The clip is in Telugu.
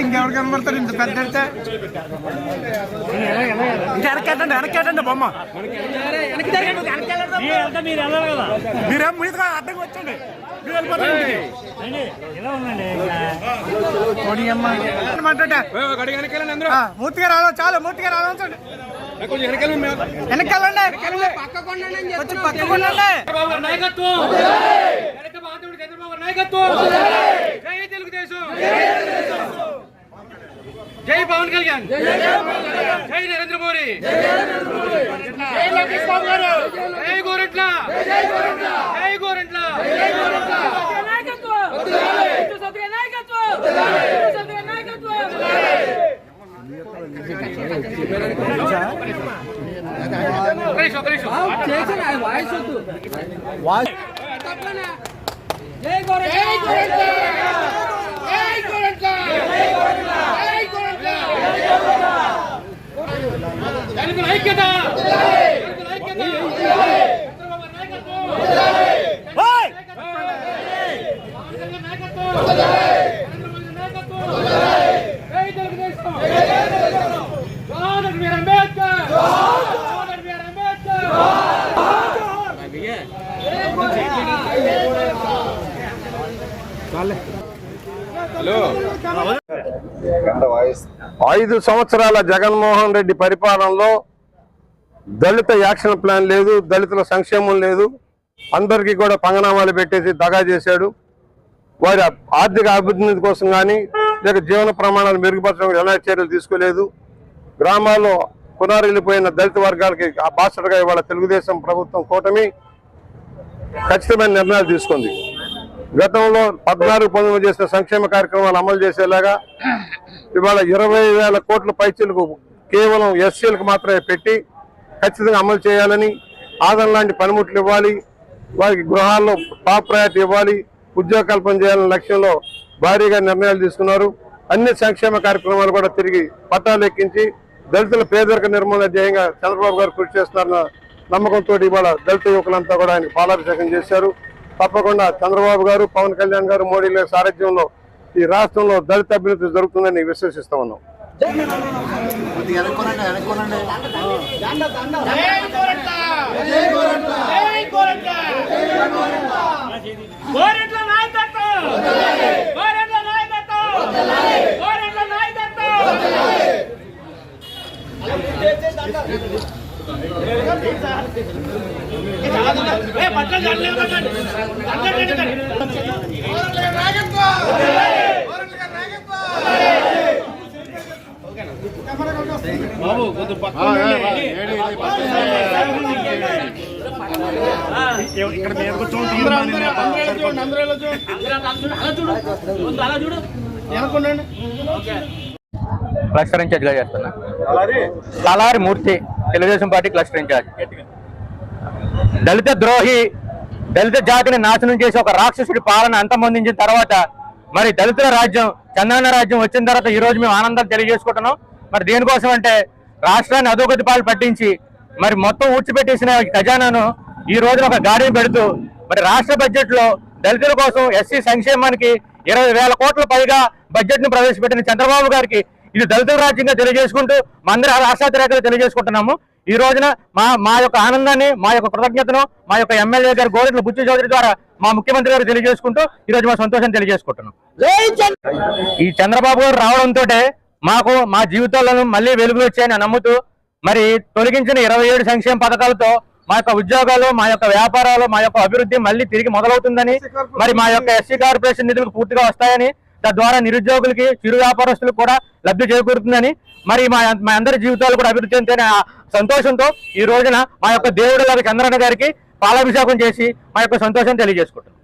ఇంకెవరు కనబడతారు ఇంత పెద్ద వెనకెట్టండి బొమ్మ మీరేం మీదుగా అడ్డంగా వచ్చండి మీరు వెళ్ళిపోతారు మూర్తిగా రావాలి చాలు మూర్తిగా రావాల్సండి వెనకాలండి జై తెలుగుదేశం జై పవన్ కళ్యాణ్ జై నరేంద్ర మోడీ జై గోరెంట్ల జై గోరెంట్ల ఐక్యత ఐదు సంవత్సరాల జగన్మోహన్ రెడ్డి పరిపాలనలో దళిత యాక్షన్ ప్లాన్ లేదు, దళితుల సంక్షేమం లేదు, అందరికీ కూడా పంగనామాలు పెట్టేసి దగా చేశాడు. వారి ఆర్థిక అభివృద్ధి కోసం కానీ లేక జీవన ప్రమాణాలు మెరుగుపరచడం ఎలాంటి చర్యలు తీసుకోలేదు. గ్రామాల్లో పునరెళ్ళిపోయిన దళిత వర్గాలకి ఆ బాసటగా ఇవాళ తెలుగుదేశం ప్రభుత్వం కూటమి ఖచ్చితమైన నిర్ణయాలు తీసుకుంది. గతంలో 14-19 చేసిన సంక్షేమ కార్యక్రమాలు అమలు చేసేలాగా ఇవాళ 20,000 కోట్ల పైచీలకు కేవలం ఎస్సీలకు మాత్రమే పెట్టి ఖచ్చితంగా అమలు చేయాలని, ఆదరణ లాంటి పనిముట్లు ఇవ్వాలి, వారికి గృహాల్లో టాప్ ప్రయారిటీ ఇవ్వాలి, ఉద్యోగ కల్పన చేయాలనే లక్ష్యంలో భారీగా నిర్ణయాలు తీసుకున్నారు. అన్ని సంక్షేమ కార్యక్రమాలు కూడా తిరిగి పట్టాలు ఎక్కించి దళితుల పేదరిక నిర్మూలన ధ్యేయంగా చంద్రబాబు గారు కృషి చేస్తున్నారన్న నమ్మకంతో ఇవాళ దళిత యువకులంతా కూడా ఆయన పాలాభిషేకం చేశారు. తప్పకుండా చంద్రబాబు గారు, పవన్ కళ్యాణ్ గారు, మోడీ గారి సారథ్యంలో ఈ రాష్ట్రంలో దళిత అభివృద్ధి జరుగుతుందని విశ్వసిస్తా ఉన్నాం. బాబు కొంచెం ఇక్కడ క్లస్టర్ ఇన్ఛార్జ్ గా చేస్తున్నా. తలారి మూర్తి, తెలుగుదేశం పార్టీ క్లస్టర్ ఇన్ఛార్జ్. దళిత ద్రోహి, దళిత జాతిని నాశనం చేసి ఒక రాక్షసుడి పాలన అంతమొందించిన తర్వాత మరి దళితుల రాజ్యం, చంద్రన్న రాజ్యం వచ్చిన తర్వాత ఈ రోజు మేము ఆనందం తెలియజేసుకుంటున్నాం. మరి దేనికోసం అంటే రాష్ట్రాన్ని అధోగతి పాలు పట్టించి మరి మొత్తం ఊడ్చిపెట్టేసిన ఖజానాను ఈ రోజున ఒక గాడిని పెడుతూ మరి రాష్ట్ర బడ్జెట్ లో దళితుల కోసం ఎస్సీ సంక్షేమానికి 20,000 కోట్ల పైగా బడ్జెట్ ను ప్రవేశపెట్టిన చంద్రబాబు గారికి ఇది దళితుల రాజ్యంగా తెలియజేసుకుంటూ మా అందరి ఆశాతిరేకలు తెలియజేసుకుంటున్నాము. ఈ రోజున మా యొక్క ఆనందాన్ని, మా యొక్క కృతజ్ఞతను మా యొక్క ఎమ్మెల్యే గారు గోరెంట్ల బుచ్చి చౌదరి ద్వారా మా ముఖ్యమంత్రి గారు తెలియజేసుకుంటూ ఈ రోజు మా సంతోషం తెలియజేసుకుంటున్నాం. ఈ చంద్రబాబు గారు రావడంతో మాకు మా జీవితాలను మళ్ళీ వెలుగులు వచ్చాయని నమ్ముతూ మరి తొలగించిన 27 సంక్షేమ పథకాలతో మా యొక్క ఉద్యోగాలు, మా యొక్క వ్యాపారాలు, మా యొక్క అభివృద్ధి మళ్ళీ తిరిగి మొదలవుతుందని, మరి మా యొక్క ఎస్సీ కార్పొరేషన్ నిధులకు పూర్తిగా వస్తాయని, తద్వారా నిరుద్యోగులకి, చిరు వ్యాపారస్తులకు కూడా లబ్ధి చేకూరుతుందని, మరి మా అందరి జీవితాలు కూడా అభివృద్ధి చెందుతాయనే సంతోషంతో ఈ రోజున మా యొక్క దేవుడు చంద్రన్న గారికి పాలాభిషేకం చేసి మా యొక్క సంతోషం తెలియజేసుకుంటున్నాం.